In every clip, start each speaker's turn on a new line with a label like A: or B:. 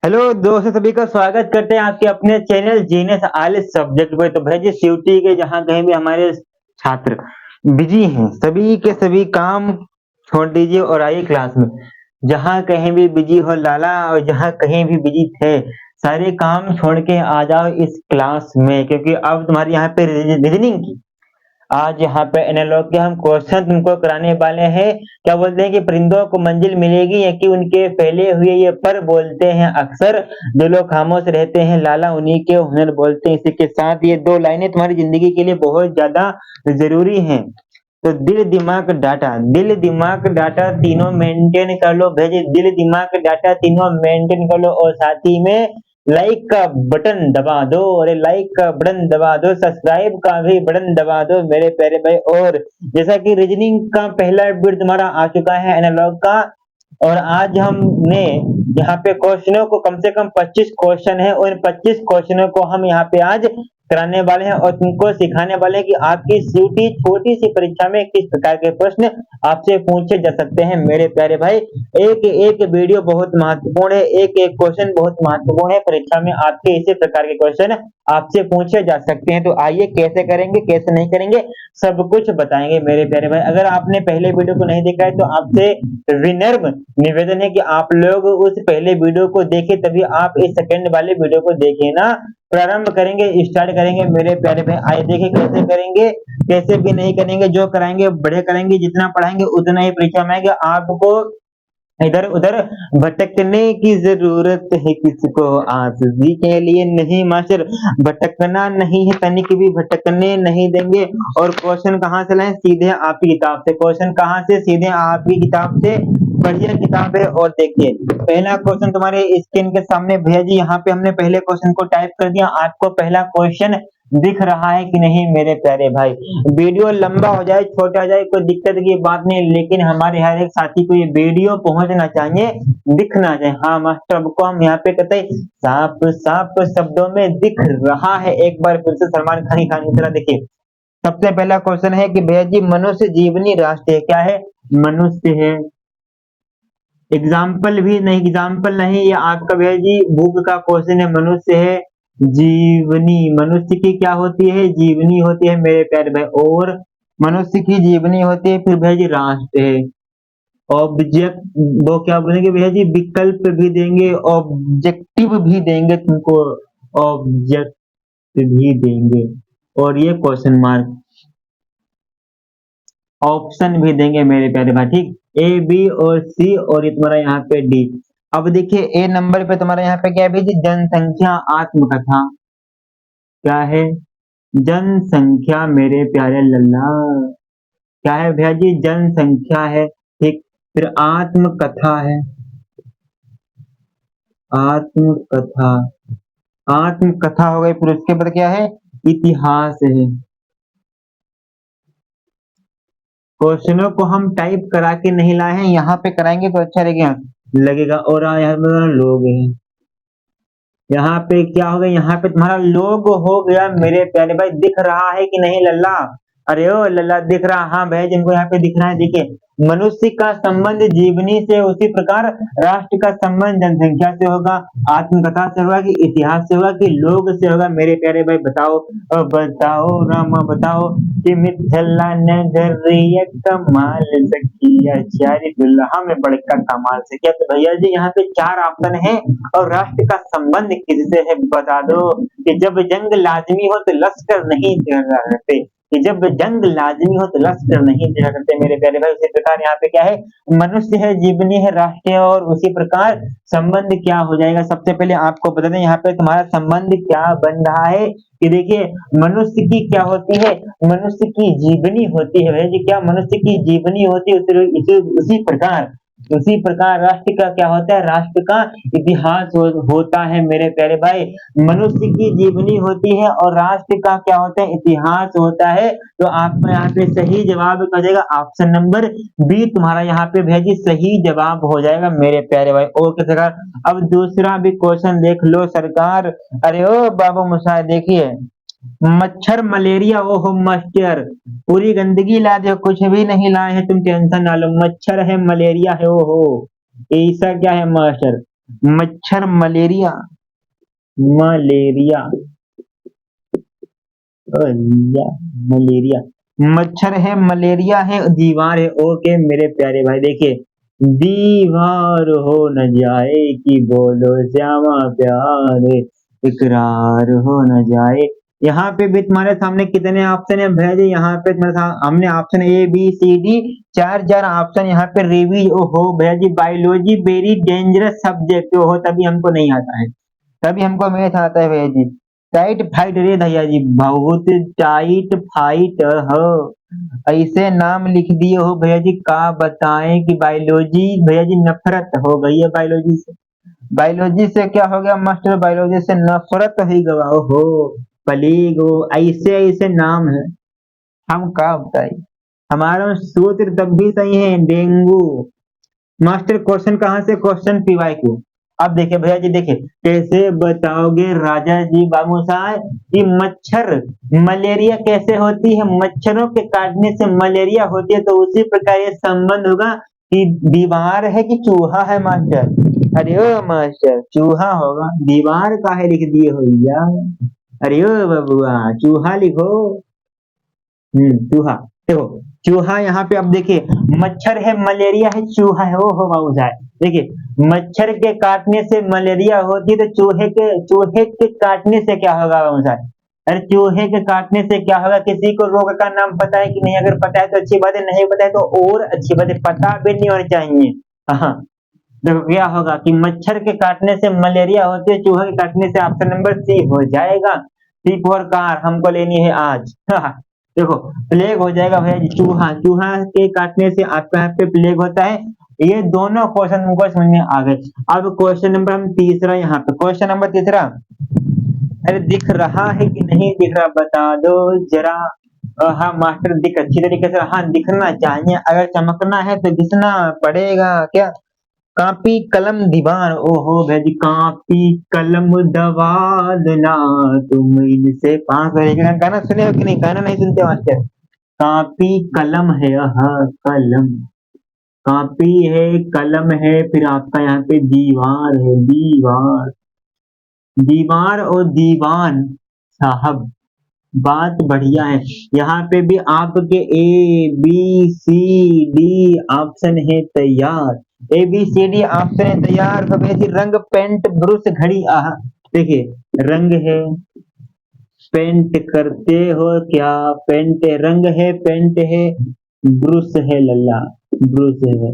A: Hello दोस्तों, सभी का स्वागत करते हैं आपके अपने चैनल जीनेस आल सब्जेक्ट पे। तो भाई जी सीयूटी के जहाँ कहीं भी हमारे छात्र बिजी हैं, सभी के सभी काम छोड़ दीजिए और आइए क्लास में। जहाँ कहीं भी बिजी हो लाला, और जहाँ कहीं भी बिजी थे, सारे काम छोड़ के आ जाओ इस क्लास में, क्योंकि अब तुम्हारे यहाँ पे रीजनिंग की आज यहाँ पे एनालॉग के हम क्वेश्चन तुमको कराने वाले हैं। क्या बोलते हैं कि परिंदों को मंजिल मिलेगी या कि उनके फैले हुए ये पर बोलते हैं अक्सर, जो लोग खामोश रहते हैं लाला उन्हीं के हुनर बोलते हैं। इसी के साथ ये दो लाइनें तुम्हारी जिंदगी के लिए बहुत ज्यादा जरूरी हैं। तो दिल दिमाग डाटा तीनों मेंटेन कर लो भेजे, दिल दिमाग डाटा तीनों मेंटेन कर लो, और साथ ही में लाइक का बटन दबा दो, अरे लाइक का बटन दबा दो, सब्सक्राइब का भी बटन दबा दो मेरे प्यारे भाई। और जैसा कि रीजनिंग का पहला वीडियो तुम्हारा आ चुका है एनालॉग का, और आज हमने यहाँ पे क्वेश्चनों को कम से कम 25 क्वेश्चन है, और इन 25 क्वेश्चनों को हम यहाँ पे आज कराने वाले हैं और तुमको सिखाने वाले हैं कि आपकी सीटी छोटी सी परीक्षा में किस प्रकार के प्रश्न आपसे पूछे जा सकते हैं मेरे प्यारे भाई। एक एक वीडियो बहुत महत्वपूर्ण है, एक एक क्वेश्चन बहुत महत्वपूर्ण है। परीक्षा में आपके इसी प्रकार के क्वेश्चन आपसे पूछे जा सकते हैं। तो आइए कैसे करेंगे कैसे नहीं करेंगे सब कुछ बताएंगे मेरे प्यारे भाई। अगर आपने पहले वीडियो को नहीं देखा है तो आपसे विनम्र निवेदन है कि आप लोग उस पहले वीडियो को देखें, तभी आप इस सेकंड वाले वीडियो को देखें ना। प्रारंभ करेंगे, स्टार्ट करेंगे मेरे प्यारे भाई। आइए देखें कैसे करेंगे, कैसे भी नहीं करेंगे, जो कराएंगे बढ़िया कराएंगे, जितना पढ़ाएंगे उतना ही परीक्षा में आएगा। आपको इधर उधर भटकने की जरूरत है किसको, आज़ादी के लिए नहीं मास्टर, भटकना नहीं है, तनिक भी भटकने नहीं देंगे। और क्वेश्चन कहाँ से लाएं, सीधे आपकी किताब से। क्वेश्चन कहाँ से, सीधे आपकी किताब से, बढ़िया किताब है। और देखिए पहला क्वेश्चन तुम्हारे स्क्रीन के सामने भैया जी, यहाँ पे हमने पहले क्वेश्चन को टाइप कर दिया। आपको पहला क्वेश्चन दिख रहा है कि नहीं मेरे प्यारे भाई। वीडियो लंबा हो जाए छोटा हो जाए कोई दिक्कत की बात नहीं, लेकिन हमारे हर एक साथी को ये वीडियो पहुंचना चाहिए, दिखना चाहिए। हाँ मास्टर, को हम यहाँ पे कहते हैं साफ साफ शब्दों में दिख रहा है। एक बार फिर से सलमान खान खान की तरह देखिए। सबसे पहला क्वेश्चन है कि भैया जी मनुष्य जीवनी राष्ट्र है, क्या है, मनुष्य है। एग्जाम्पल भी नहीं, एग्जाम्पल नहीं, ये आपका भैया जी बुक का क्वेश्चन है। मनुष्य है जीवनी, मनुष्य की क्या होती है, जीवनी होती है मेरे प्यारे भाई। और मनुष्य की जीवनी होती है, फिर भैया जी राष्ट्र है। ऑब्जेक्ट, वो क्या बोलेंगे भैया जी, विकल्प भी देंगे, ऑब्जेक्टिव भी देंगे तुमको, ऑब्जेक्ट भी देंगे, और ये क्वेश्चन मार्क ऑप्शन भी देंगे मेरे प्यारे भाई। ठीक, ए बी और सी, और ये तुम्हारा यहाँ पे डी। अब देखिए ए नंबर पे तुम्हारा यहाँ पे क्या है भैया जी, जनसंख्या आत्मकथा। क्या है, जनसंख्या मेरे प्यारे लल्ला, क्या है भैया जी, जनसंख्या है। ठीक, फिर आत्मकथा है, आत्मकथा, आत्मकथा हो गई। फिर उसके बाद क्या है, इतिहास है। क्वेश्चनों को हम टाइप करा के नहीं लाए हैं, यहाँ पे कराएंगे तो अच्छा लगेगा। और यहाँ पे लोग हैं, यहाँ पे क्या हो गया, यहाँ पे तुम्हारा लोग हो गया मेरे प्यारे भाई। दिख रहा है कि नहीं लल्ला, अरे ओ लल्ला दिख रहा, हाँ भाई जिनको यहाँ पे दिख रहा है। देखिए मनुष्य का संबंध जीवनी से, उसी प्रकार राष्ट्र का संबंध जनसंख्या से होगा, आत्मकथा से होगा, कि इतिहास से होगा, कि लोग से होगा मेरे प्यारे भाई। बताओ बताओ रामा बताओ, कि मिथिला नगरिया कमाल सखिया चारी दुल्हा में बड़का कमाल से। क्या तो भैया जी यहाँ पे चार ऑप्शन है, और राष्ट्र का संबंध किससे है बता दो। कि जब जंग लाजमी हो तो लश्कर नहीं रहते, कि जब जंग लाजमी हो तो लश्कर नहीं देखा करते मेरे प्यारे भाई। उसी प्रकार यहाँ पे क्या है, मनुष्य है, जीवनी है, राष्ट्र है, और उसी प्रकार संबंध क्या हो जाएगा। सबसे पहले आपको बता दें यहाँ पे तुम्हारा संबंध क्या बन रहा है, कि देखिए मनुष्य की क्या होती है, मनुष्य की जीवनी होती है भैया जी। क्या, मनुष्य की जीवनी होती है, उसी प्रकार राष्ट्र का क्या होता है, राष्ट्र का इतिहास होता है मेरे प्यारे भाई। मनुष्य की जीवनी होती है और राष्ट्र का क्या होता है, इतिहास होता है। तो आपका यहाँ पे सही जवाब हो जाएगा ऑप्शन नंबर बी, तुम्हारा यहाँ पे भैया जी सही जवाब हो जाएगा मेरे प्यारे भाई। ओके सरकार, अब दूसरा भी क्वेश्चन देख लो सरकार। अरे ओ बाबू मुसाहिब देखिए, मच्छर मलेरिया, ओहो मास्टर पूरी गंदगी ला दे, कुछ भी नहीं लाए हैं तुम, टेंशन ना लो। मच्छर है, मलेरिया है, ओहो ऐसा क्या है मास्टर। मच्छर मलेरिया, मलेरिया, या मलेरिया, मच्छर है, मलेरिया है, दीवार है। ओके मेरे प्यारे भाई, देखिए दीवार हो न जाए कि बोलो श्यामा प्यारे, इकरार हो न जाए। यहाँ पे भी तुम्हारे सामने कितने ऑप्शन है भैया जी? यहाँ पे तुम्हारे सामने हमने option A B C D चार चार ऑप्शन यहाँ पे रिवीज। ओहो भैया जी, बायोलॉजी वेरी डेंजरस सब्जेक्ट हो, तभी हमको नहीं आता है, तभी हमको मैथ आता है भैया जी। टाइट फाइट रे भैया जी, बहुत टाइट फाइट हो। ऐसे नाम लिख दिए हो भैया जी, का बताएं कि बायोलॉजी भैया जी नफरत हो गई है बायोलॉजी से। बायोलॉजी से क्या हो गया मास्टर? बायोलॉजी से नफरत ही गवा हो। प्लेग हो, ऐसे ऐसे नाम है, हम का बताए। हमारा सूत्र तब भी सही है, डेंगू। मास्टर क्वेश्चन कहाँ से? Question PY Q. अब देखिए भैया जी, देखिए कैसे बताओगे राजा जी बाबू साहब कि मच्छर मलेरिया कैसे होती है? मच्छरों के काटने से मलेरिया होती है, तो उसी प्रकार ये संबंध होगा कि दीवार है कि चूहा है मास्टर? अरे ओ मास्टर, चूहा होगा, दीवार काहे लिख दिए हो यार? अरे ओ बबुआ, चूहा लिखो। चूहा। देखो चूहा यहाँ पे, अब देखिए मच्छर है, मलेरिया है, चूहा है, ओ हो बाबू साहब। देखिए मच्छर के काटने से मलेरिया होती है, तो चूहे के काटने से क्या होगा बाबू साहब? अरे चूहे के काटने से क्या होगा? किसी को रोग का नाम पता है कि नहीं? अगर पता है तो अच्छी बात है, नहीं पता है तो और अच्छी बात है, पता भी नहीं होनी चाहिए। हाँ, देखो क्या होगा कि मच्छर के काटने से मलेरिया होती है, चूहे के काटने से ऑप्शन नंबर सी हो जाएगा। सी फॉर कार हमको लेनी है आज। देखो प्लेग हो जाएगा भैया जी, चूहा, चूहा के काटने से आपका यहाँ पे प्लेग होता है। ये दोनों क्वेश्चन मुझको समझ में आ गए। अब क्वेश्चन नंबर हम तीसरा, यहाँ पे क्वेश्चन नंबर तीसरा। अरे दिख रहा है कि नहीं दिख रहा बता दो जरा। हाँ मास्टर, दिख अच्छी तरीके से, हाँ दिखना चाहिए, अगर चमकना है तो दिखना पड़ेगा क्या? कापी कलम दीवार, ओहो भैया जी, कापी कलम दवादना तुम इनसे पास रहेगा। गाना सुने हो कि नहीं? गाना नहीं सुनते मास्टर? कापी कलम है, हाँ कलम, कापी है, कलम है, फिर आपका यहाँ पे दीवार है, दीवार, दीवार और दीवान साहब, बात बढ़िया है। यहाँ पे भी आपके A B C D option है तैयार, A B C D option है तैयार। तो भैया जी रंग, पेंट, ब्रुश, घड़ी, आह देखिए रंग है, पेंट करते हो क्या? पेंट है, रंग है, पेंट है, ब्रुश है लल्ला, ब्रुश है,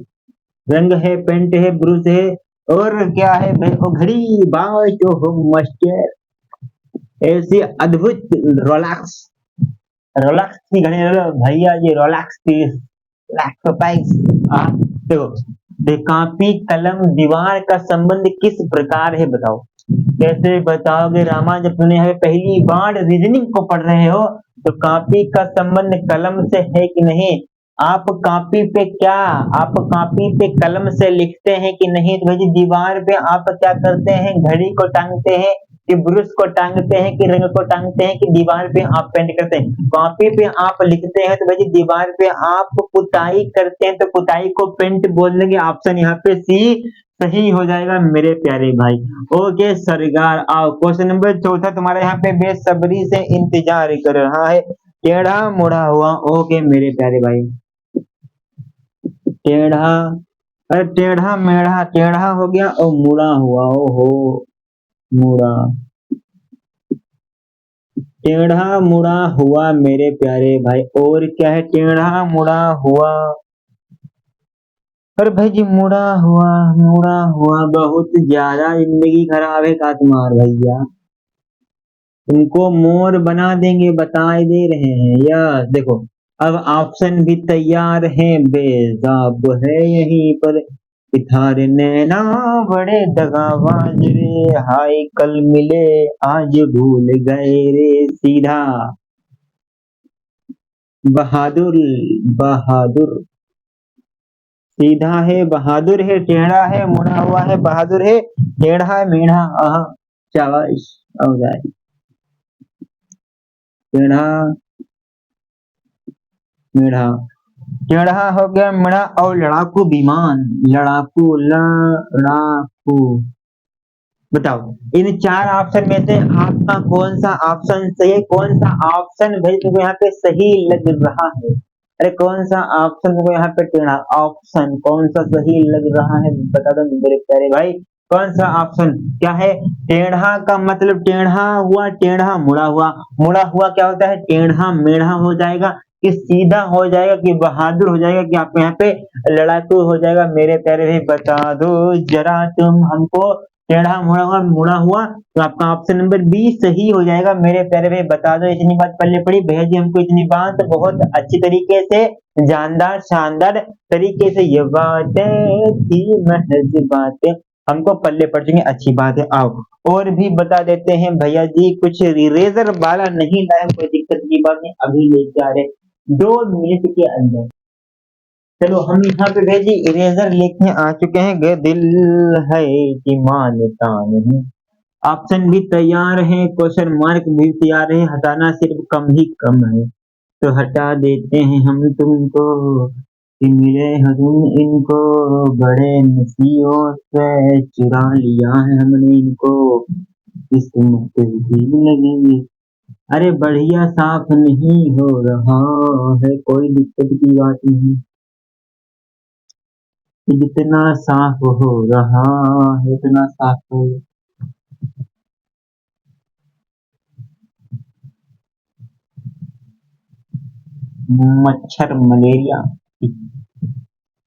A: रंग है, पेंट है, ब्रुश है, और क्या है भाई? ओ घड़ी, बात हो मास्टर, ऐसी अद्भुत रोलक्स, रोलक्स की घड़ी भैया जी, रोलक्स की लैक्टोपाइस। हाँ देखो, कापी कलम दीवार का संबंध किस प्रकार है बताओ? कैसे बताओगे रामा? जब तुमने यहाँ पे पहली बार रीजनिंग को पढ़ रहे हो, तो कापी का संबंध कलम से है कि नहीं? आप कापी पे क्या, आप कापी पे कलम से लिखते हैं कि नहीं? तो भाई दीवार पे आप क्या करते हैं? घड़ी को टांगते हैं कि ब्रश को टांगते हैं कि रंग को टांगते हैं कि दीवार पे आप पेंट करते हैं? कॉपी पे आप लिखते हैं, तो भाई दीवार पे आप पुताई करते हैं, तो पुताई को पेंट बोल देंगे। ऑप्शन यहाँ पे सी सही हो जाएगा मेरे प्यारे भाई। ओके सरकार, आओ क्वेश्चन नंबर चौथा तुम्हारा यहाँ पे बेसब्री से इंतजार कर रहा है, टेढ़ा मुड़ा हुआ। ओके मेरे प्यारे भाई, टेढ़ा, अरे टेढ़ा मेढ़ा, टेढ़ा हो गया और मुड़ा हुआ, ओहो मुड़ा, टेढ़ा मुड़ा हुआ मेरे प्यारे भाई। और क्या है? टेढ़ा मुड़ा हुआ, अरे भाई जी मुड़ा हुआ, मुड़ा हुआ, बहुत ज्यादा जिंदगी खराब है का तुम्हार भैया, तुमको मोर बना देंगे, बता दे रहे हैं यार। देखो अब ऑप्शन भी तैयार हैं, बेजाब है यहीं पर, इधार नैना बड़े दगाबाज रे, हाय कल मिले आज भूल गए रे, सीधा बहादुर, बहादुर, सीधा है बहादुर है, टेढ़ा है मुड़ा हुआ है बहादुर है, टेढ़ा है मेढ़ा, आहा शाबाश, हो जाए टेढ़ा मेढ़ा, टेढ़ा हो गया मेढ़ा, और लड़ाकू विमान, लड़ाकू, लड़ाकू, बताओ इन चार ऑप्शन में से आपका कौन सा ऑप्शन सही है, कौन सा ऑप्शन भाई तुमको यहाँ पे सही लग रहा है। अरे कौन सा ऑप्शन तुमको यहाँ पे टेढ़ा ऑप्शन कौन सा सही लग रहा है बता दो मेरे प्यारे भाई। कौन सा ऑप्शन क्या है। टेढ़ा का मतलब टेढ़ा हुआ, टेढ़ा मुड़ा हुआ, मुड़ा हुआ क्या होता है, टेढ़ा मेढ़ा हो जाएगा, कि सीधा हो जाएगा, कि बहादुर हो जाएगा, कि आपको यहाँ पे लड़ाकू हो जाएगा। मेरे प्यारे भाई बता दो जरा तुम हमको। टेढ़ा मुड़ा हुआ तो आपका ऑप्शन नंबर बी सही हो जाएगा। मेरे प्यारे भाई बता दो, इतनी बात पल्ले पड़ी भैया जी हमको, इतनी बात बहुत अच्छी तरीके से जानदार शानदार तरीके से ये बातें थी महज बातें हमको पल्ले पड़ चुकी, अच्छी बात है। आओ और भी बता देते हैं भैया जी, कुछ इरेजर वाला नहीं लाए, कोई दिक्कत की बात नहीं, अभी लेके आ रहे 2 मिनट के अंदर। चलो हम यहाँ पे भेजी इरेजर लेके आ चुके हैं, गे दिल है कि मानता नहीं। ऑप्शन भी तैयार है, क्वेश्चन मार्क भी तैयार है, हटाना सिर्फ कम ही कम है, तो हटा देते हैं हम तुमको, कि मिले हो तुम इनको, बड़े नसीबों से चुरा लिया है हमने इनको, किस्मत भी लगेंगे। अरे बढ़िया साफ नहीं हो रहा है, कोई दिक्कत की बात नहीं, जितना साफ हो रहा है उतना साफ हो। मच्छर मलेरिया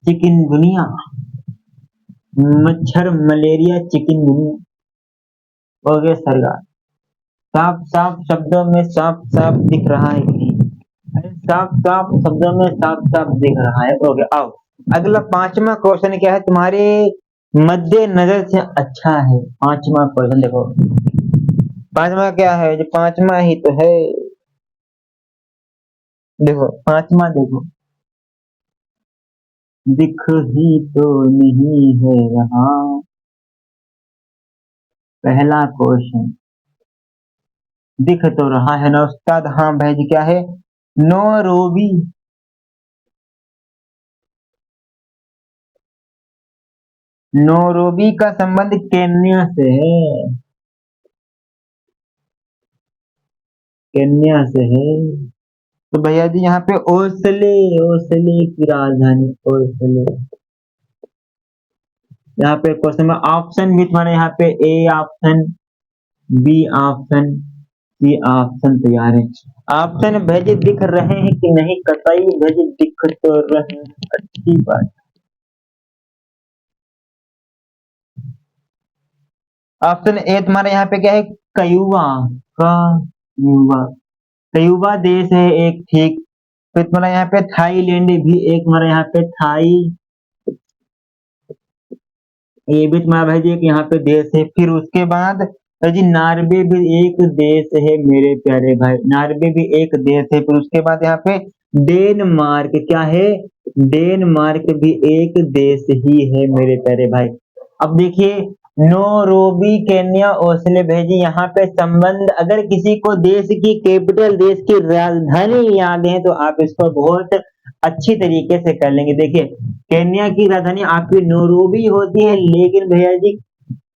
A: चिकनगुनिया, मच्छर मलेरिया चिकनगुनिया। ओके सरकार, साफ साफ शब्दों में साफ साफ दिख रहा है कि नहीं, अरे साफ साफ शब्दों में साफ साफ दिख रहा है। ओके आओ अगला पांचवा क्वेश्चन क्या है तुम्हारे मध्य नजर से अच्छा है। पांचवा क्वेश्चन देखो, पांचवा क्या है, जो पांचवा ही तो है, देखो पांचवा देखो, दिख ही तो नहीं है रहा। पहला क्वेश्चन दिख तो रहा है ना उस्ताद, हाँ भाई जी क्या है, नोरोबी, नोरोबी का संबंध केन्या से है, केन्या से है। तो भैया जी यहाँ पे ओसले, ओसले की राजधानी ओसले। यहाँ पे क्वेश्चन में ऑप्शन भी तुम्हारे यहाँ पे A option, B option, C option तैयार है। ऑप्शन भेजे दिख रहे हैं कि नहीं, कतई भेजे दिख तो रहे हैं, अच्छी बात। ऑप्शन ए तुम्हारे यहाँ पे क्या है, कयूबा, कयूबा, कयूबा देश है एक, ठीक। फिर तुम्हारा यहाँ पे थाईलैंड भी एक, तुम्हारा यहाँ पे थाई, ये भी तुम्हारा भाई जी एक यहाँ पे देश है। फिर उसके बाद जी नार्वे भी एक देश है मेरे प्यारे भाई, नार्वे भी एक देश है। फिर उसके बाद यहाँ पे डेनमार्क क्या है, डेनमार्क भी एक देश ही है मेरे प्यारे भाई। अब देखिए नोरोबी केन्या ओस्ले भेजी, यहाँ पे संबंध अगर किसी को देश की कैपिटल देश की राजधानी याद है तो आप इसको बहुत अच्छी तरीके से कर लेंगे। देखिए केन्या की राजधानी आपकी नोरोबी होती है, लेकिन भैया जी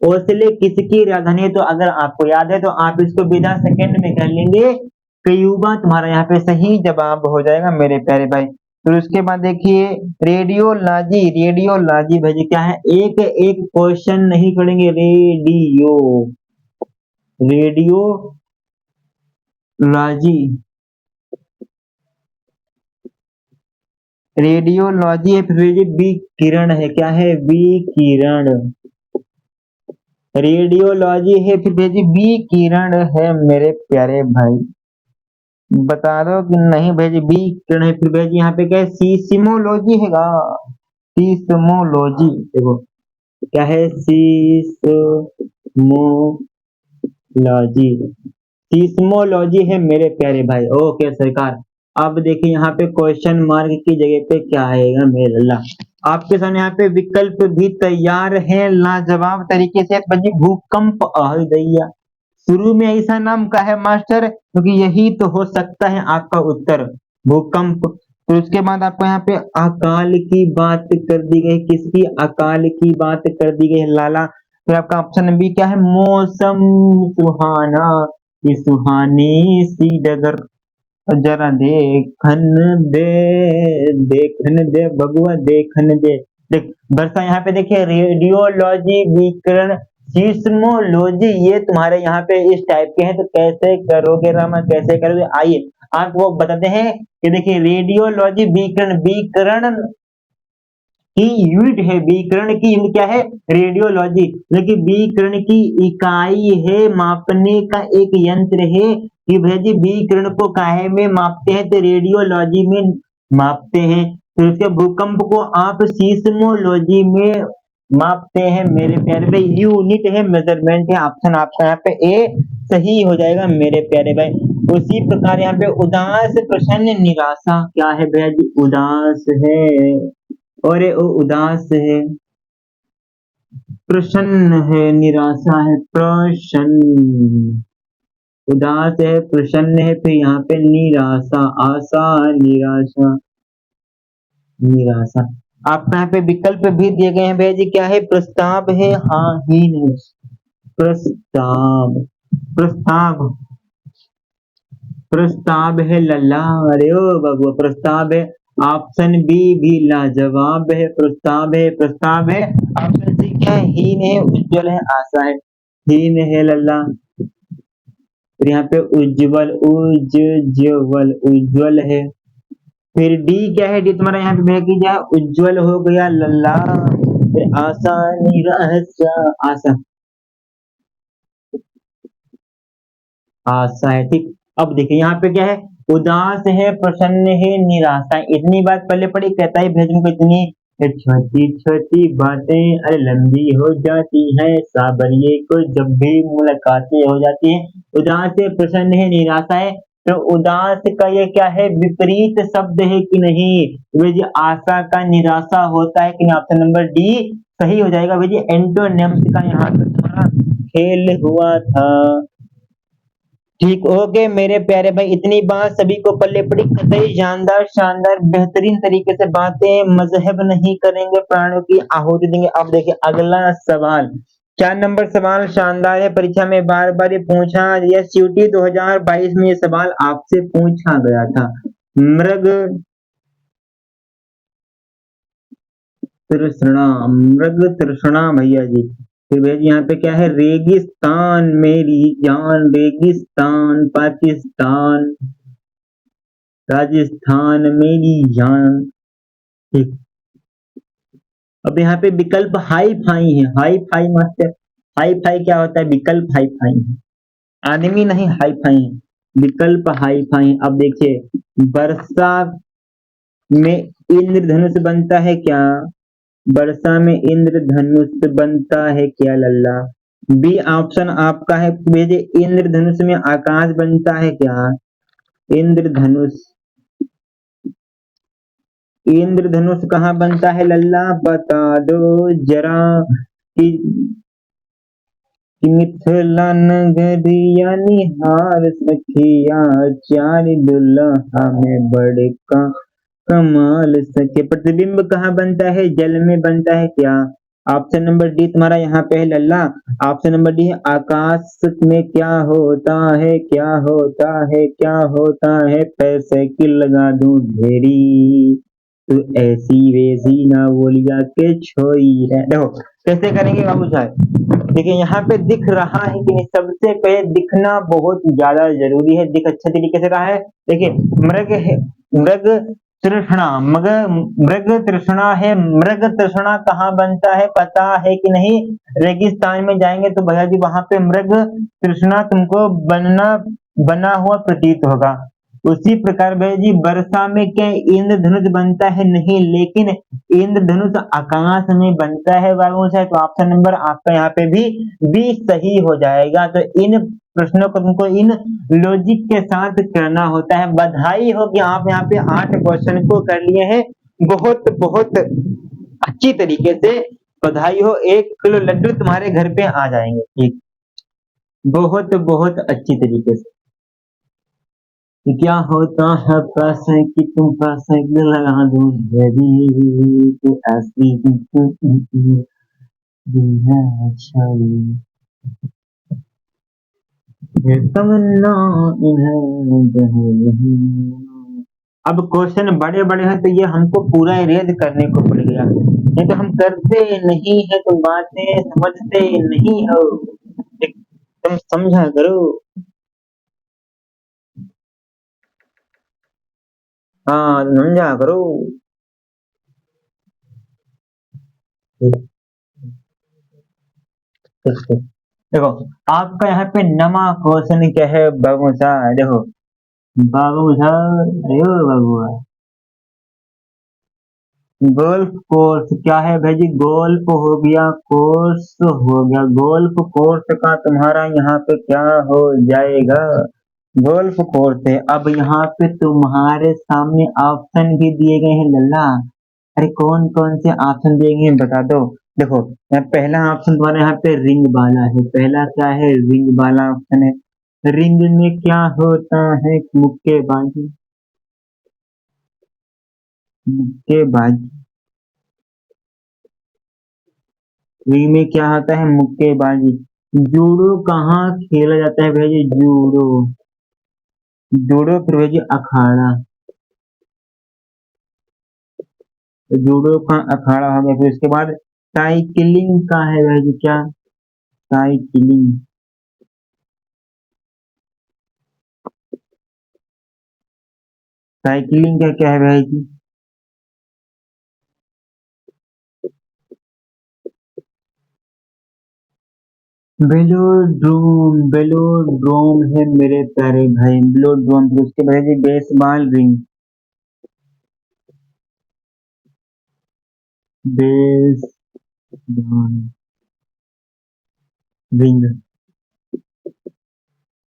A: ओस्ले किसकी राजधानी है, तो अगर आपको याद है तो आप इसको बिना सेकंड में कर लेंगे, क्यूबा तुम्हारा यहाँ पे सही जवाब हो जाएगा मेरे प्यारे भाई। फिर उसके बाद देखिए रेडियोलॉजी, रेडियोलॉजी भाई क्या है, एक एक क्वेश्चन नहीं छोड़ेंगे, रेडियो, रेडियोलॉजी, रेडियोलॉजी है। फिर ये विकिरण है, क्या है विकिरण, रेडियोलॉजी है, फिर भेजी विकिरण है मेरे प्यारे भाई। बता दो कि नहीं भेजी विकिरण है। फिर भेजी यहाँ पे क्या है, सीस्मोलॉजी है, सीस्मोलॉजी देखो क्या है, सीस्मोलॉजी, सीस्मोलॉजी है मेरे प्यारे भाई। ओके सरकार, अब देखिए यहाँ पे क्वेश्चन मार्क की जगह पे क्या आएगा मेरे अल्लाह। आपके सामने यहाँ पे विकल्प भी तैयार है लाजवाब तरीके से। बजी भूकंप दैया, शुरू में ऐसा नाम का है मास्टर क्योंकि यही तो हो सकता है आपका उत्तर, भूकंप। फिर उसके बाद आपको यहाँ पे अकाल की बात कर दी गई, किसकी, अकाल की बात कर दी गई लाला। फिर आपका ऑप्शन बी क्या है, मौसम सुहाना, ये सुहानी सी डगर, जरा देखन दे, देखन दे बबुआ देखन दे। देख बरसा यहाँ पे देखिए, रेडियोलॉजी, विकिरण, सीस्मोलॉजी, ये तुम्हारे यहाँ पे इस टाइप के हैं, तो कैसे करोगे रामा, कैसे करोगे? आइए आपको बताते हैं कि देखिए रेडियोलॉजी, विकिरण, विकिरण की यूनिट है, विकिरण की यूनिट क्या है, रेडियोलॉजी। लेकिन विकिरण की इकाई है, मापने का एक यंत्र है कि भैया जी विकिरण को काहे में मापते हैं, तो रेडियोलॉजी में मापते हैं। फिर उसके भूकंप को आप सीस्मोलॉजी में मापते हैं मेरे प्यारे भाई, यूनिट है, मेजरमेंट है। ऑप्शन आपका यहाँ पे ए सही हो जाएगा मेरे प्यारे भाई। उसी प्रकार यहाँ पे उदास, प्रसन्न, निराशा क्या है भैया जी, उदास है, और ये उदास है, प्रसन्न है, निराशा है, प्रसन्न, उदास है, प्रसन्न है, फिर यहाँ पे निराशा, आशा, निराशा, निराशा। आपका यहाँ पे विकल्प भी दिए गए हैं भैया जी, क्या है, प्रस्ताव है, हाँ हीन है, प्रस्ताव, प्रस्ताव, प्रस्ताव है लल्ला, अरे ओ बाबू प्रस्ताव है। ऑप्शन बी भी लाजवाब है, प्रस्ताव है, प्रस्ताव है। ऑप्शन सी क्या है, हीन है, उज्जवल है, आशा है, हीन है लल्ला। फिर यहाँ पे उज्जवल, उज्जवल, उज्जवल है। फिर डी क्या है, डी तुम्हारा यहाँ पे भैया की जाए, उज्जवल हो गया लल्ला, फिर आशा, निराशा, आशा, आशा है, ठीक। अब देखिए यहाँ पे क्या है, उदास है, प्रसन्न है, निराशा है। इतनी बात पहले पढ़ी, कहता है भेजूं को इतनी छोटी छोटी बातें अरे लंबी हो जाती है, सावरिये को जब भी मुलाकातें हो जाती है। उदास है, प्रसन्न है, निराशा है, तो उदास का ये क्या है, विपरीत शब्द है कि नहीं, वे जी आशा का निराशा होता है कि नहीं? ऑप्शन नंबर डी सही हो जाएगा भाई जी, एंटोनिम्स का यहाँ पे तुम्हारा खेल हुआ था। ठीक हो गए मेरे प्यारे भाई, इतनी बात सभी को पल्ले पड़ी, कतई जानदार, शानदार, बेहतरीन तरीके से बातें, मजहब नहीं करेंगे, प्राणों की आहुति देंगे। अब देखिए अगला सवाल, 4 नंबर सवाल शानदार है, परीक्षा में बार बार ये पूछा, यह सीयूटी 2022 में ये सवाल आपसे पूछा गया था। मृग तृष्णा, मृग तृष्णा भैया जी। फिर भैया जी यहाँ पे क्या है, रेगिस्तान मेरी जान, रेगिस्तान, पाकिस्तान, राजस्थान मेरी जान, ठीक। अब यहाँ पे विकल्प हाई फाई है, हाई फाई मस्त है। हाई फाई क्या होता है, विकल्प हाई फाई है, आदमी नहीं हाई फाई है, विकल्प हाई फाई है। अब देखिए वर्षा में इंद्रधनुष बनता है क्या, वर्षा में इंद्रधनुष बनता है क्या लल्ला? बी ऑप्शन आपका है भेजे, इंद्रधनुष में आकाश बनता है क्या? इंद्रधनुष, इंद्रधनुष कहाँ बनता है लल्ला, बता दो जरा कि मिथिला नगरिया निहार सखिया, चार दुल्हा में बड़का कमाल सके। प्रतिबिंब कहाँ बनता है, जल में बनता है क्या? ऑप्शन नंबर डी तुम्हारा यहाँ पे है लल्ला, ऑप्शन नंबर डी है, आकाश में क्या होता है, क्या होता है, क्या होता है, पैसे की लगा दूं ढेरी, तो ऐसी वैसी ना बोलिया के छोई है। देखो कैसे करेंगे बाबू साहब, देखिए यहाँ पे दिख रहा है कि नहीं, सबसे पहले दिखना बहुत ज्यादा जरूरी है, दिख अच्छे तरीके से रहा है। देखिए मृग है, मृग तृष्णा, मगर मृग तृष्णा है, मृग तृष्णा कहाँ बनता है पता है कि नहीं? रेगिस्तान में जाएंगे तो भैया जी वहां पे मृग तृष्णा तुमको बना हुआ प्रतीत होगा। उसी प्रकार भैया जी वर्षा में क्या इंद्रधनुष बनता है, नहीं, लेकिन इंद्रधनुष आकाश में बनता है बाबू साहब। तो ऑप्शन नंबर आपका यहाँ पे भी बी सही हो जाएगा। तो इन प्रश्नों को तुमको इन लॉजिक के साथ करना होता है। बधाई हो कि आप यहाँ पे 8 क्वेश्चन को कर लिए हैं, बहुत बहुत अच्छी तरीके से, बधाई हो, 1 किलो लड्डू तुम्हारे घर पे आ जाएंगे, ठीक, बहुत बहुत अच्छी तरीके से। क्या होता है पैसे कि तुम पैसे लगा दो, तो ऐसी जीना अच्छा ये तमन्ना इन्हें जहाँ नहीं। अब क्वेश्चन बड़े बड़े हैं तो ये हमको पूरा इरेज करने को पड़ गया, नहीं तो हम करते नहीं है तो बातें समझते नहीं हो। एक- तुम समझा करो। हाँ समझा करो। ठीक, ठीक, ठीक। देखो आपका यहाँ पे नमा क्वेश्चन क्या है बाबू साहब, देखो बाबू साहब, अयो बाबू, गोल्फ कोर्स क्या है भाई जी? गोल्फ हो गया, कोर्स हो गया, गोल्फ कोर्स का तुम्हारा यहाँ पे क्या हो जाएगा? गोल्फ कोर्स है। अब यहाँ पे तुम्हारे सामने ऑप्शन भी दिए गए हैं लल्ला। अरे कौन कौन से ऑप्शन दिए गए हैं बता दो। देखो यहाँ पहला ऑप्शन तुम्हारे यहाँ पे रिंग वाला है, पहला क्या है? रिंग वाला ऑप्शन है। रिंग में क्या होता है? मुक्केबाजी, मुक्केबाजी। रिंग में क्या होता है? मुक्केबाजी। जूडो कहाँ खेला जाता है भैया? जूडो, जूडो फिर भैया अखाड़ा, तो जूडो का अखाड़ा हो गया। फिर उसके बाद साइकिलिंग का है भैया क्या? साइकिलिंग, साइकिलिंग का क्या है भैया जी? बेलोड्रोम, बेलोड्रोम है मेरे प्यारे भाई, बेलोड्रोम। फिर उसके बाद जी baseball ring, baseball ring,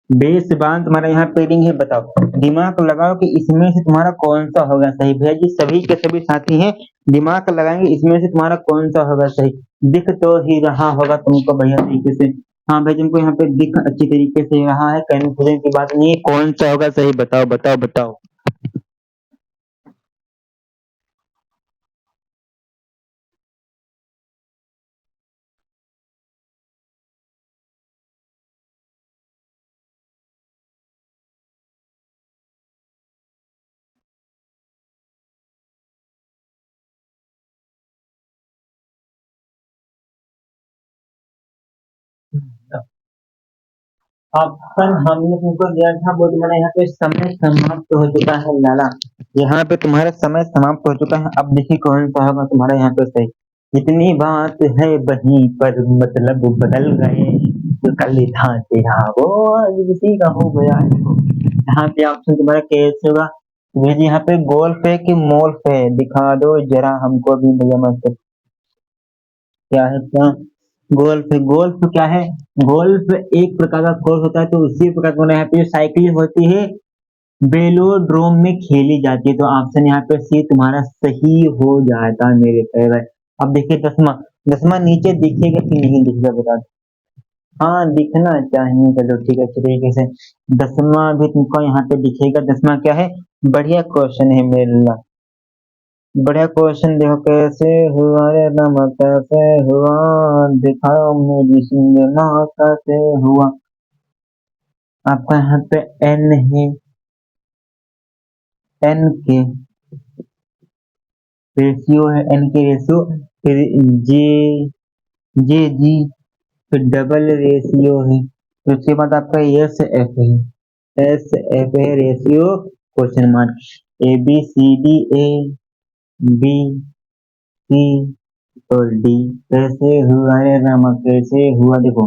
A: base बांध तुम्हारा यहाँ पे रिंग है। बताओ, दिमाग लगाओ कि इसमें से तुम्हारा कौन सा होगा सही भैया जी। सभी के सभी साथी हैं, दिमाग लगाएंगे इसमें से तुम्हारा कौन सा होगा सही। दिख तो ही रहा होगा तुमको बढ़िया तरीके से। हाँ भाई तुमको यहाँ पे दिख अच्छी तरीके से रहा है, कंफ्यूजन की बात नहीं है। कौन सा होगा सही बताओ बताओ बताओ। ऑप्शन हमने तुमको दिया था, वो तुम्हारा यहाँ पे समय समाप्त हो चुका है लाला। यहाँ पे तुम्हारा समय समाप्त हो चुका है। अब देखिए कौन सा होगा तुम्हारा यहाँ पे सही। इतनी बात है वहीं पर मतलब बदल गए, तो कल था तेरा वो आज किसी का हो गया है। यहाँ पे ऑप्शन तुम्हारा कैसे होगा? भैया जी यहाँ पे गोल्फ है कि मोल्फ है? दिखा दो जरा हमको भी भैया मत। क्या है क्या? गोल्फ है। गोल्फ क्या है? गोल्फ एक प्रकार का कोर्स होता है, तो उसी प्रकार का यहाँ पे साइकिलिंग होती है, वेलोड्रोम में खेली जाती है। तो ऑप्शन यहाँ पे सी तुम्हारा सही हो जाता है मेरे फेवर। अब देखिए दसवां, दसवां नीचे दिखेगा कि नहीं दिखेगा बता दो। हाँ दिखना चाहिए, चलो ठीक है अच्छे तरीके से। दसवां भी तुमको यहाँ पे दिखेगा। दसवां क्या है? बढ़िया क्वेश्चन है मेरे लिए, बढ़िया क्वेश्चन। देखो कैसे हुआ रे नमक, कैसे हुआ, दिखाओ मेरी सिंगना कैसे हुआ। आपका यहाँ पे एन है, एन के रेशियो है, एन के रेशियो। फिर जे, जे जी, फिर डबल रेशियो है। फिर उसके बाद आपका एस एफ है, एस एफ है ratio question mark. A B C D, A B C और डी। कैसे हुआ रे नमक कैसे हुआ? देखो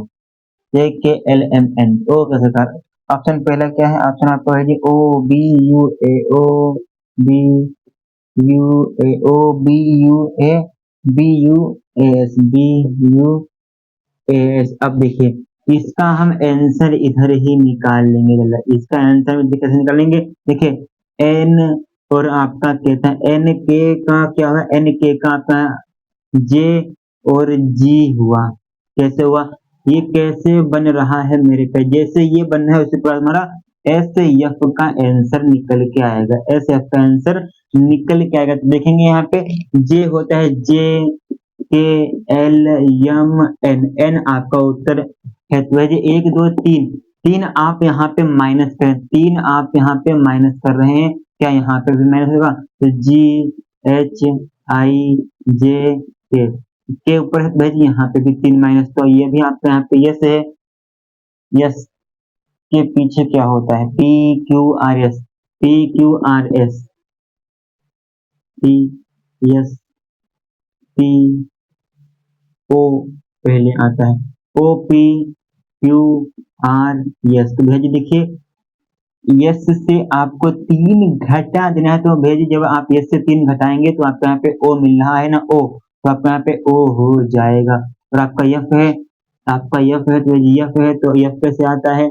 A: जे के एल एम एन, ओ कैसे था? ऑप्शन पहला क्या है? ऑप्शन आपका है जी O B U A, O B U A, O B U A, B U S, B U S. अब देखिए इसका हम आंसर इधर ही निकाल लेंगे जल्ला। इसका आंसर कैसे निकालेंगे? देखिए एन और आपका कहता है एन के का क्या हुआ? एन के का आपका जे और जी हुआ। कैसे हुआ? ये कैसे बन रहा है मेरे पे? जैसे ये बन रहा है उसी पर हमारा एस एफ का आंसर निकल के आएगा, एस एफ का आंसर निकल के आएगा। तो देखेंगे यहाँ पे जे होता है जे, के एल एम एन, एन आपका उत्तर है। तो जी 1 2 3, 3 आप यहाँ पे माइनस करें, 3 आप यहाँ पे माइनस कर रहे हैं, क्या यहाँ पे भी माइनस होगा? तो जी एच आई जे के ऊपर है, भाई यहाँ पे भी 3 माइनस, तो ये भी आपका यहाँ पे यस है। यस के पीछे क्या होता है? P Q R S, P Q R S, P yes, P O पहले आता है, O P Q R S. तो भैया देखिए यस से आपको 3 घटा देना है, तो भैया जी जब आप यस से 3 घटाएंगे तो आपको यहाँ पे ओ मिल रहा है ना, ओ, तो आपका यहाँ पे ओ हो जाएगा। और आपका यफ है, आपका यफ है, तो यफ है तो यफ कैसे आता है?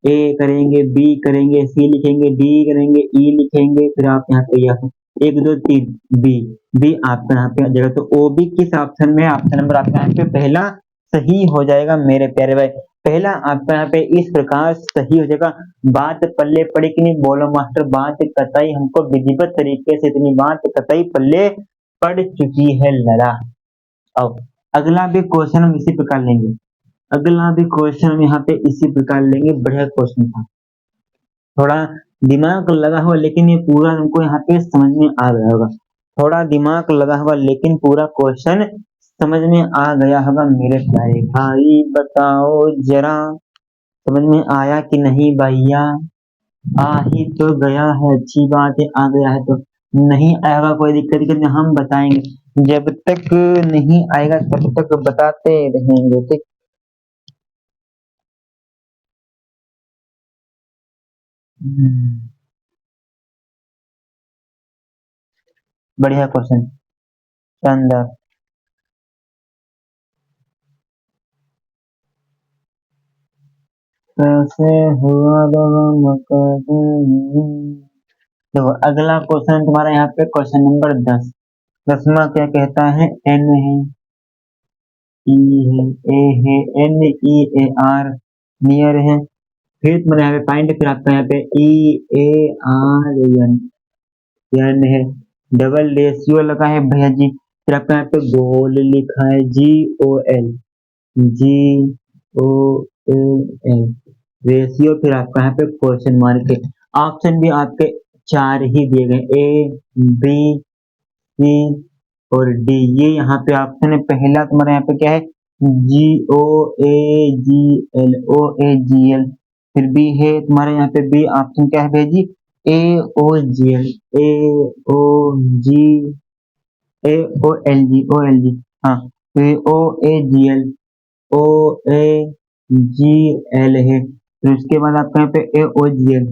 A: ए करेंगे, बी करेंगे, सी लिखेंगे, डी करेंगे, ई लिखेंगे, फिर आप यहाँ पे यफ 1 2 3 बी, बी आपका यहाँ पे आ जाएगा। तो ओ बी किस ऑप्शन में? ऑप्शन नंबर आपका यहाँ पे पहला सही हो जाएगा मेरे प्यारे भाई। पहला आपका यहाँ पे इस प्रकार सही हो जाएगा। बात पल्ले पड़ी कि नहीं? बोलो मास्टर, बात कतई हमको विधिवत तरीके से इतनी बात कतई पल्ले पड़ चुकी है लड़ा। अब अगला भी क्वेश्चन हम इसी प्रकार लेंगे, अगला भी क्वेश्चन हम यहाँ पे इसी प्रकार लेंगे। बढ़िया क्वेश्चन था, थोड़ा दिमाग लगा हुआ, लेकिन ये पूरा हमको यहाँ पे समझ में आ गया होगा। थोड़ा दिमाग लगा हुआ लेकिन पूरा क्वेश्चन समझ में आ गया होगा मेरे प्यारे भाई। बताओ जरा समझ में आया कि नहीं भैया? आ ही तो गया है, अच्छी बात है, आ गया है तो। नहीं आएगा कोई दिक्कत नहीं, हम बताएंगे, जब तक नहीं आएगा तब तक बताते रहेंगे, ठीक। बढ़िया क्वेश्चन, शानदार। कैसे हुआ तो अगला क्वेश्चन तुम्हारा यहाँ पे क्वेश्चन नंबर 10। 10वां क्या कहता है? एन है, ई है, ए है, N E A R near है, फिर तुम्हारे यहाँ पे पॉइंट, फिर आपका यहाँ पे ई ए आर एन, एन है, डबल रेशियो लगा है भैया जी, फिर आपका यहाँ पे गोल लिखा है, जी O L, G O L ratio, फिर आपका यहाँ पे क्वेश्चन मार्क है। ऑप्शन भी आपके 4 ही दिए गए, ए बी सी और डी, ये यहाँ पे ऑप्शन है। पहला तुम्हारा यहाँ पे क्या है? जी O A G L, O A G L, फिर बी है तुम्हारे यहाँ पे, बी ऑप्शन क्या है भैया जी? A O G L, A O G, A O L G, O L G, हाँ, तो ये ओ A G L, O A G L है, तो इसके बाद आपका यहाँ पे ए O G L,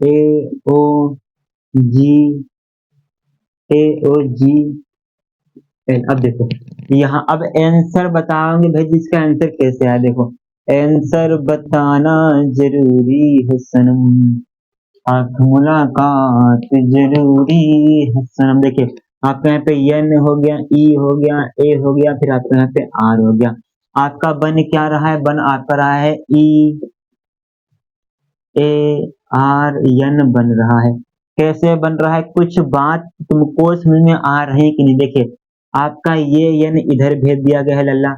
A: A O G, A O G L. अब देखो यहाँ, अब आंसर बताओगे भाई जी, इसका आंसर कैसे आया? देखो आंसर बताना जरूरी है सनम, आंख मुलाकात जरूरी है सनम। देखिए आपका यहाँ पे एन हो गया, ई हो गया, ए हो गया, फिर आपका यहाँ पे आर हो गया। आपका बन क्या रहा है? बन आपका रहा है ई ए आर एन बन रहा है। कैसे बन रहा है? कुछ बात तुमको समझ में आ रही है कि नहीं? देखिए आपका ये एन इधर भेज दिया गया है लल्ला,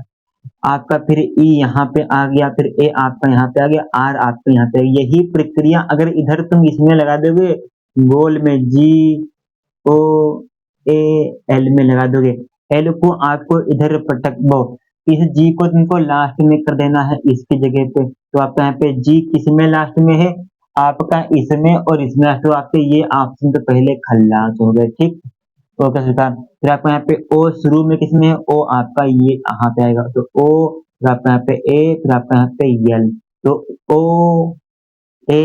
A: आपका फिर ई यहाँ पे आ गया, फिर ए आपका यहाँ पे आ गया, आर आपका यहाँ पे, यही प्रक्रिया अगर इधर तुम इसमें लगा दोगे, गोल में जी ओ ए एल में लगा दोगे, एल को आपको इधर पटक दो, इस जी को तुमको लास्ट में कर देना है इसकी जगह पे, तो आपका यहाँ पे जी किस में लास्ट में है? आपका इसमें और इसमें, तो आपके ये ऑप्शन तो पहले खल्लास हो गए, ठीक। ओ का स्वीकार, फिर आपको यहाँ पे ओ शुरू में किसमें है? ओ आपका ये यहाँ पे आएगा, तो ओ, फिर आपका यहाँ पे ए, फिर आपका यहाँ पे यल, तो ओ A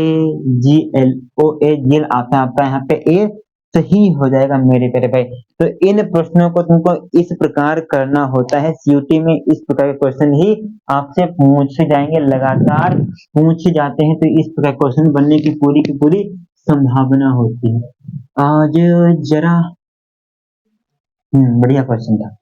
A: G L, O A G L आता है आपका यहाँ पे ए, सही हो जाएगा मेरे प्यारे भाई। तो इन प्रश्नों को तुमको इस प्रकार करना होता है, सीयूटी में इस प्रकार के क्वेश्चन ही आपसे पूछे जाएंगे, लगातार पूछे जाते हैं, तो इस प्रकार क्वेश्चन बनने की पूरी संभावना होती है। आज जरा बढ़िया क्वेश्चन था,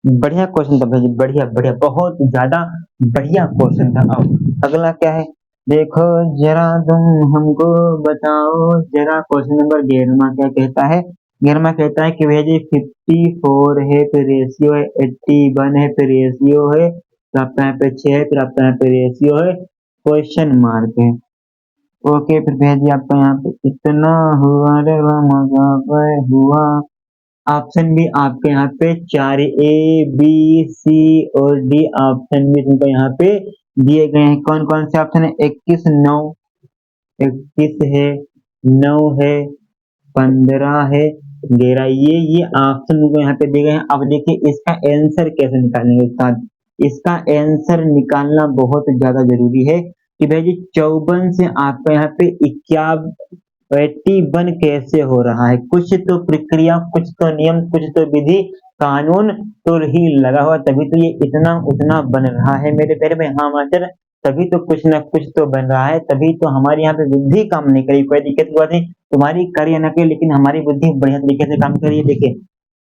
A: बढ़िया क्वेश्चन था भाई, बढ़िया बढ़िया, बहुत ज्यादा बढ़िया क्वेश्चन था। अब अगला क्या है? देखो जरा तुम हमको बताओ जरा, क्वेश्चन नंबर 11वां क्या कहता है? 11वां कहता है कि भैया जी 54 है, फिर रेशियो है 81 है, फिर रेशियो है, फिर आपका यहाँ पे 6 है, फिर आपका यहाँ पे रेशियो है, क्वेश्चन मार्क है। ओके, फिर भैया जी आपका यहाँ पे इतना हुआ रे मजा हुआ। ऑप्शन भी आपके यहाँ पे 4 ए बी सी और डी ऑप्शन भी तुमको यहाँ पे दिए गए हैं। कौन कौन से ऑप्शन है? 21 9, 21 है, 9 है, 15 है, 11। ये ऑप्शन तुमको यहाँ पे दिए गए हैं। अब देखिए इसका आंसर कैसे निकालेंगे उस्ताद। इसका आंसर निकालना बहुत ज्यादा जरूरी है कि भाई जी 54 से आपका यहाँ पे 81 कैसे हो रहा है। कुछ तो प्रक्रिया, कुछ तो नियम, कुछ तो विधि कानून तो ही लगा हुआ, तभी तो ये इतना उतना बन रहा है मेरे प्यारे में। हाँ मास्टर, तभी तो कुछ ना कुछ तो बन रहा है, तभी तो हमारे यहाँ पे बुद्धि काम नहीं करी। कोई दिक्कत की बात नहीं, तुम्हारी करी या ना करी, लेकिन हमारी बुद्धि बढ़िया तरीके से काम करिए। देखिए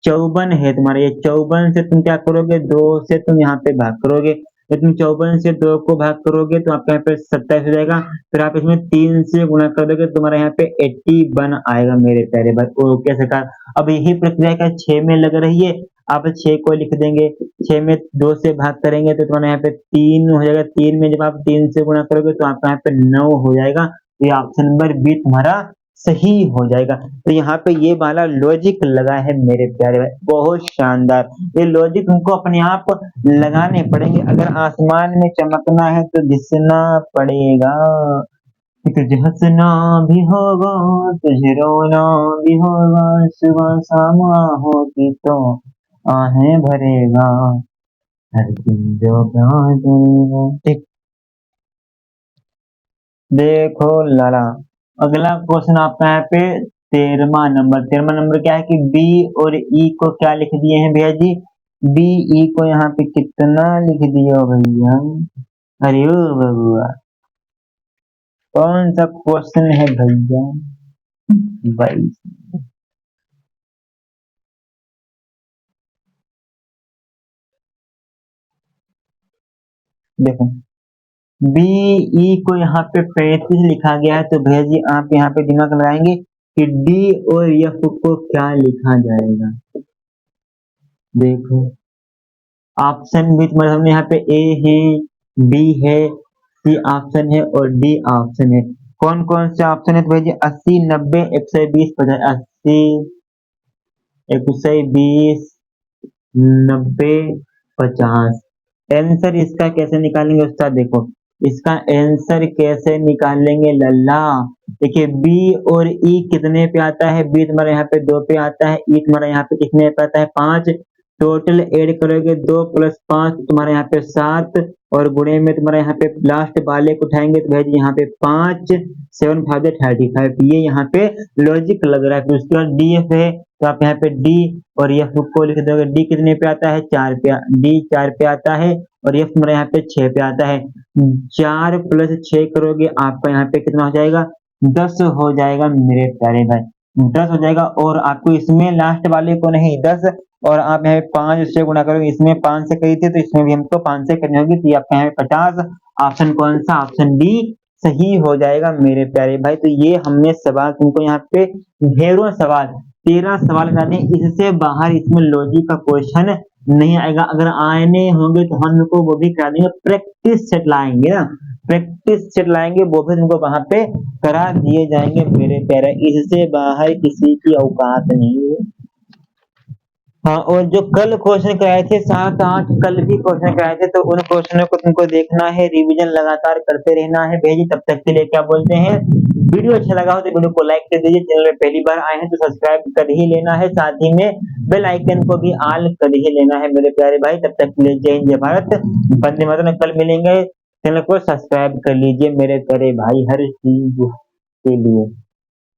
A: 54 है तुम्हारा, ये 54 से तुम क्या करोगे, 2 से तुम यहाँ पे भाग करोगे। जब तुम 54 से 2 को भाग करोगे तो आपका यहाँ पे 27 हो जाएगा। फिर आप इसमें 3 से गुणा कर दोगे, तुम्हारा यहाँ पे 81 आएगा मेरे प्यारे भाई। ओके सरकार, अब यही प्रक्रिया का 6 में लग रही है। आप 6 को लिख देंगे, 6 में 2 से भाग करेंगे तो तुम्हारा यहाँ पे 3 हो जाएगा। 3 में जब आप 3 से गुणा करोगे तो आपका यहाँ पे 9 हो जाएगा। तो ये ऑप्शन नंबर बी तुम्हारा सही हो जाएगा। तो यहाँ पे ये वाला लॉजिक लगा है मेरे प्यारे भाई, बहुत शानदार। ये लॉजिक तुमको अपने आप लगाने पड़ेंगे। अगर आसमान में चमकना है तो दिसना पड़ेगा, तुझे हंसना भी होगा, तुझे रोना भी होगा, सुबह शाम होगी तो आहें भरेगा, हर दिन जो प्यार करेगा। ठीक, देखो लाला, अगला क्वेश्चन आपका यहाँ पे 13वां नंबर क्या है कि बी और ई को क्या लिख दिए हैं भैया जी। बी ई को यहाँ पे कितना लिख दिया भैया? अरे ओ बबुआ, कौन सा क्वेश्चन है भैया भाई? देखो बी ई को यहाँ पे 35 लिखा गया है, तो भैया जी आप यहाँ पे दिमाग लगाएंगे कि डी और एफ को क्या लिखा जाएगा। देखो ऑप्शन भी तुम्हारे सामने यहाँ पे ए है, बी है, सी ऑप्शन है और डी ऑप्शन है। कौन कौन से ऑप्शन है? तो भैया जी 80 90 120 50। 80 120 90 50। आंसर इसका कैसे निकालेंगे उस्ताद? देखो इसका आंसर कैसे निकालेंगे लल्ला। देखिए बी और ई कितने पे आता है? बी तुम्हारे यहाँ पे 2 पे आता है, ई तुम्हारे यहाँ पे कितने पे आता है? 5। टोटल ऐड करोगे 2 प्लस 5 तुम्हारे यहाँ पे 7, और गुणे में तुम्हारे यहाँ पे लास्ट वाले को उठाएंगे तो भाई यहाँ पे 5 7 5 35। ये यहाँ पे लॉजिक लग रहा है। फिर उसके बाद डी एफ है, तो आप यहाँ पे डी और एफ को लिख दोगे। डी कितने पे आता है? 4 पे, डी 4 पे आता है, और एफ मेरा यहाँ पे 6 पे आता है। 4 प्लस 6 करोगे आपका यहाँ पे कितना हो जाएगा? 10 हो जाएगा मेरे प्यारे भाई, 10 हो जाएगा। और आपको इसमें लास्ट वाले को नहीं 10, और आप यहाँ पे 5 से गुणा करोगे, इसमें 5 से करी थी तो इसमें भी हमको 5 से करनी होगी, तो ये आपका यहाँ पे 50। ऑप्शन कौन सा? ऑप्शन डी सही हो जाएगा मेरे प्यारे भाई। तो ये हमने सवाल तुमको यहाँ पे ढेरों सवाल 13 सवाल बता दें, इससे बाहर इसमें लॉजिक का क्वेश्चन नहीं आएगा। अगर आने होंगे तो हम लोग को वो भी करा देंगे, प्रैक्टिस सेट लाएंगे ना, प्रैक्टिस सेट लाएंगे, वो भी तुमको वहां पे करा दिए जाएंगे मेरे प्यारे। इससे बाहर किसी की औकात नहीं है। हाँ, और जो कल क्वेश्चन कराए थे 7 8 कल भी क्वेश्चन कराए थे, तो उन क्वेश्चनों को तुमको देखना है, रिवीजन लगातार करते रहना है भेजी। तब तक के लिए क्या बोलते हैं, वीडियो अच्छा लगा हो तो वीडियो को लाइक कर दीजिए। चैनल में पहली बार आए हैं तो सब्सक्राइब कर ही लेना है, साथ ही में बेल आइकन को भी ऑल कर ही लेना है मेरे प्यारे भाई। तब तक के लिए जय हिंद जय भारत, वंदे मातरम। कल मिलेंगे, चैनल को सब्सक्राइब कर लीजिए मेरे प्यारे भाई हर चीज के लिए।